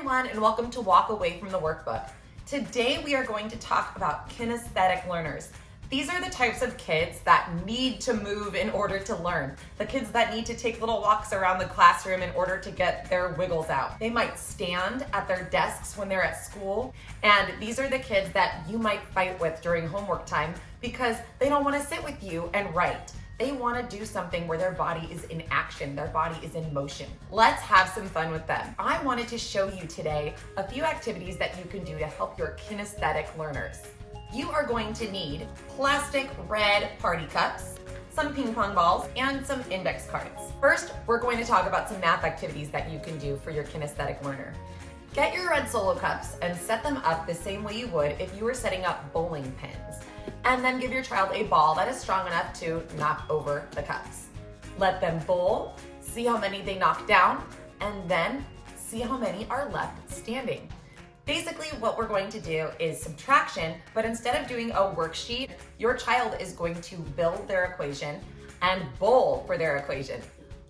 everyone, and welcome to Walk Away from the Workbook. Today we are going to talk about kinesthetic learners. These are the types of kids that need to move in order to learn. The kids that need to take little walks around the classroom in order to get their wiggles out. They might stand at their desks when they're at school, and these are the kids that you might fight with during homework time because they don't want to sit with you and write. They want to do something where their body is in action, their body is in motion. Let's have some fun with them. I wanted to show you today a few activities that you can do to help your kinesthetic learners. You are going to need plastic red party cups, some ping pong balls, and some index cards. First, we're going to talk about some math activities that you can do for your kinesthetic learner. Get your red solo cups and set them up the same way you would if you were setting up bowling pins. And then give your child a ball that is strong enough to knock over the cups. Let them bowl, see how many they knock down, and then see how many are left standing. Basically, what we're going to do is subtraction, but instead of doing a worksheet, your child is going to build their equation and bowl for their equation.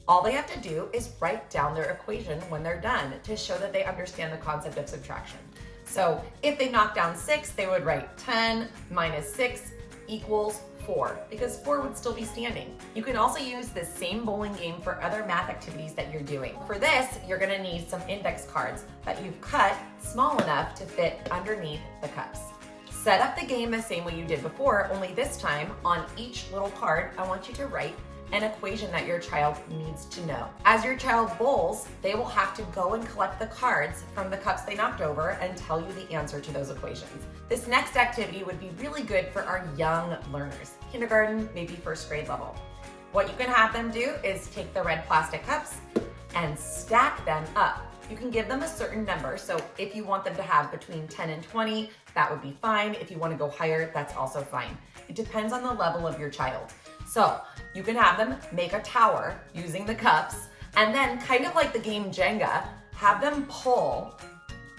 All they have to do is write down their equation when they're done to show that they understand the concept of subtraction. So if they knock down 6, they would write 10 minus 6 equals 4, because 4 would still be standing. You can also use this same bowling game for other math activities that you're doing. For this, you're gonna need some index cards that you've cut small enough to fit underneath the cups. Set up the game the same way you did before, only this time on each little card, I want you to write an equation that your child needs to know. As your child bowls, they will have to go and collect the cards from the cups they knocked over and tell you the answer to those equations. This next activity would be really good for our young learners, kindergarten, maybe first grade level. What you can have them do is take the red plastic cups and stack them up. You can give them a certain number, so if you want them to have between 10 and 20, that would be fine. If you want to go higher, that's also fine. It depends on the level of your child. So you can have them make a tower using the cups, and then kind of like the game Jenga, have them pull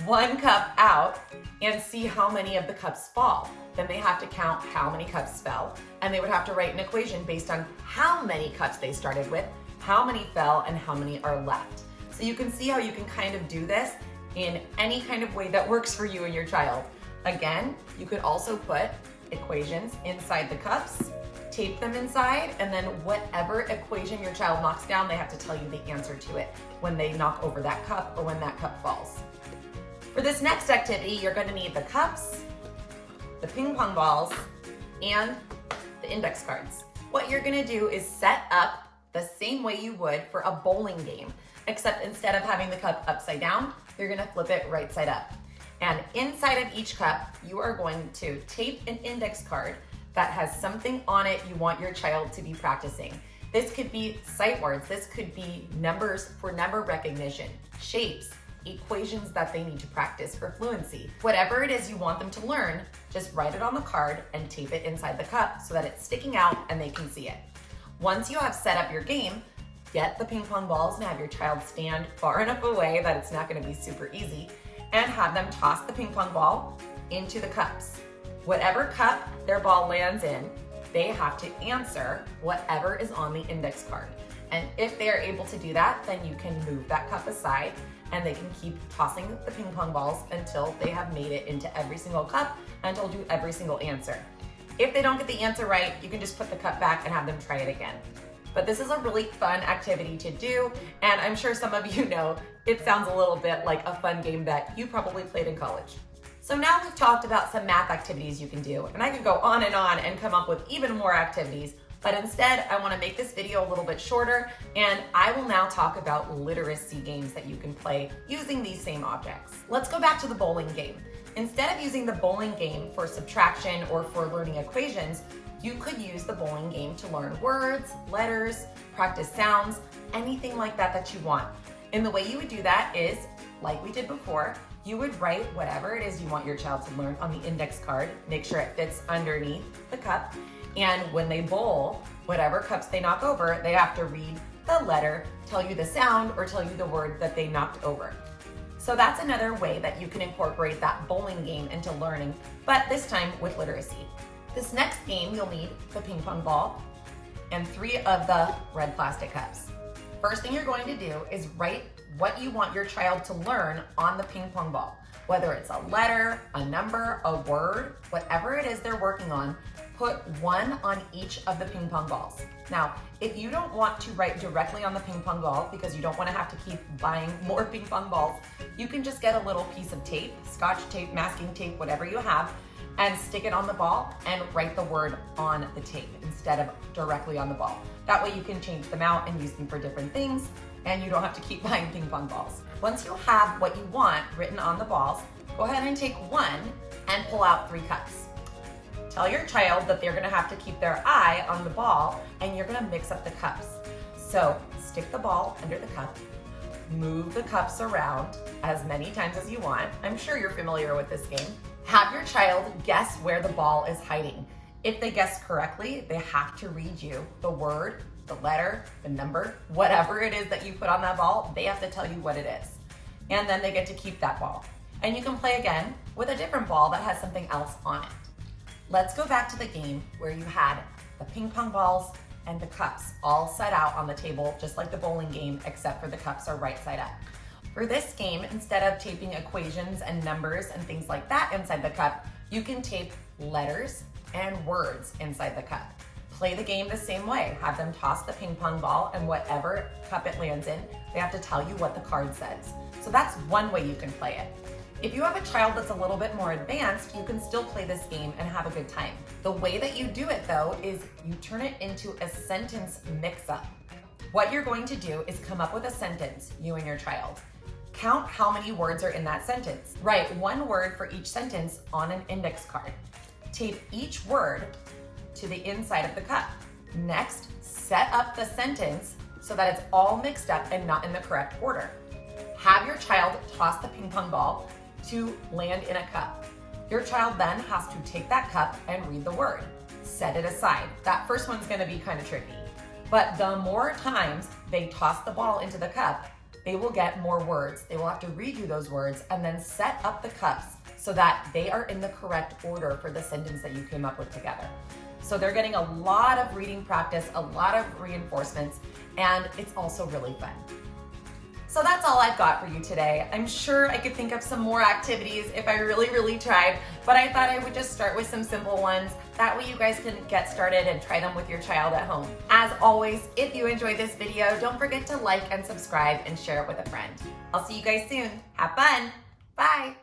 one cup out and see how many of the cups fall. Then they have to count how many cups fell, and they would have to write an equation based on how many cups they started with, how many fell, and how many are left. So you can see how you can kind of do this in any kind of way that works for you and your child. Again, you could also put equations inside the cups, tape them inside, and then whatever equation your child knocks down, they have to tell you the answer to it when they knock over that cup or when that cup falls. For this next activity, you're going to need the cups, the ping pong balls, and the index cards. What you're going to do is set up the same way you would for a bowling game, except instead of having the cup upside down, you're going to flip it right side up. And inside of each cup, you are going to tape an index card that has something on it you want your child to be practicing. This could be sight words, this could be numbers for number recognition, shapes, equations that they need to practice for fluency. Whatever it is you want them to learn, just write it on the card and tape it inside the cup so that it's sticking out and they can see it. Once you have set up your game, get the ping pong balls and have your child stand far enough away that it's not gonna be super easy, and have them toss the ping pong ball into the cups. Whatever cup their ball lands in, they have to answer whatever is on the index card. And if they are able to do that, then you can move that cup aside and they can keep tossing the ping pong balls until they have made it into every single cup and told you every single answer. If they don't get the answer right, you can just put the cup back and have them try it again. But this is a really fun activity to do, and I'm sure some of you know it sounds a little bit like a fun game that you probably played in college. So now we've talked about some math activities you can do, and I could go on and come up with even more activities, but instead I wanna make this video a little bit shorter, and I will now talk about literacy games that you can play using these same objects. Let's go back to the bowling game. Instead of using the bowling game for subtraction or for learning equations, you could use the bowling game to learn words, letters, practice sounds, anything like that that you want. And the way you would do that is, like we did before, you would write whatever it is you want your child to learn on the index card, make sure it fits underneath the cup, and when they bowl, whatever cups they knock over, they have to read the letter, tell you the sound, or tell you the word that they knocked over. So that's another way that you can incorporate that bowling game into learning, but this time with literacy. This next game, you'll need the ping pong ball and 3 of the red plastic cups. First thing you're going to do is write what you want your child to learn on the ping pong ball. Whether it's a letter, a number, a word, whatever it is they're working on, put one on each of the ping pong balls. Now, if you don't want to write directly on the ping pong ball because you don't want to have to keep buying more ping pong balls, you can just get a little piece of tape, scotch tape, masking tape, whatever you have, and stick it on the ball and write the word on the tape instead of directly on the ball. That way you can change them out and use them for different things, and you don't have to keep buying ping pong balls. Once you have what you want written on the balls, go ahead and take one and pull out 3 cups. Tell your child that they're gonna have to keep their eye on the ball and you're gonna mix up the cups. So stick the ball under the cup, move the cups around as many times as you want. I'm sure you're familiar with this game. Have your child guess where the ball is hiding. If they guess correctly, they have to read you the word, the letter, the number, whatever it is that you put on that ball, they have to tell you what it is. And then they get to keep that ball. And you can play again with a different ball that has something else on it. Let's go back to the game where you had the ping pong balls and the cups all set out on the table, just like the bowling game, except for the cups are right side up. For this game, instead of taping equations and numbers and things like that inside the cup, you can tape letters and words inside the cup. Play the game the same way. Have them toss the ping pong ball, and whatever cup it lands in, they have to tell you what the card says. So that's one way you can play it. If you have a child that's a little bit more advanced, you can still play this game and have a good time. The way that you do it though is you turn it into a sentence mix-up. What you're going to do is come up with a sentence, you and your child. Count how many words are in that sentence. Write one word for each sentence on an index card. Tape each word to the inside of the cup. Next, set up the sentence so that it's all mixed up and not in the correct order. Have your child toss the ping pong ball to land in a cup. Your child then has to take that cup and read the word. Set it aside. That first one's gonna be kind of tricky, but the more times they toss the ball into the cup, they will get more words. They will have to read you those words and then set up the cups so that they are in the correct order for the sentence that you came up with together. So they're getting a lot of reading practice, a lot of reinforcements, and it's also really fun. So that's all I've got for you today. I'm sure I could think of some more activities if I really tried, but I thought I would just start with some simple ones. That way you guys can get started and try them with your child at home. As always, if you enjoyed this video, don't forget to like and subscribe and share it with a friend. I'll see you guys soon. Have fun. Bye.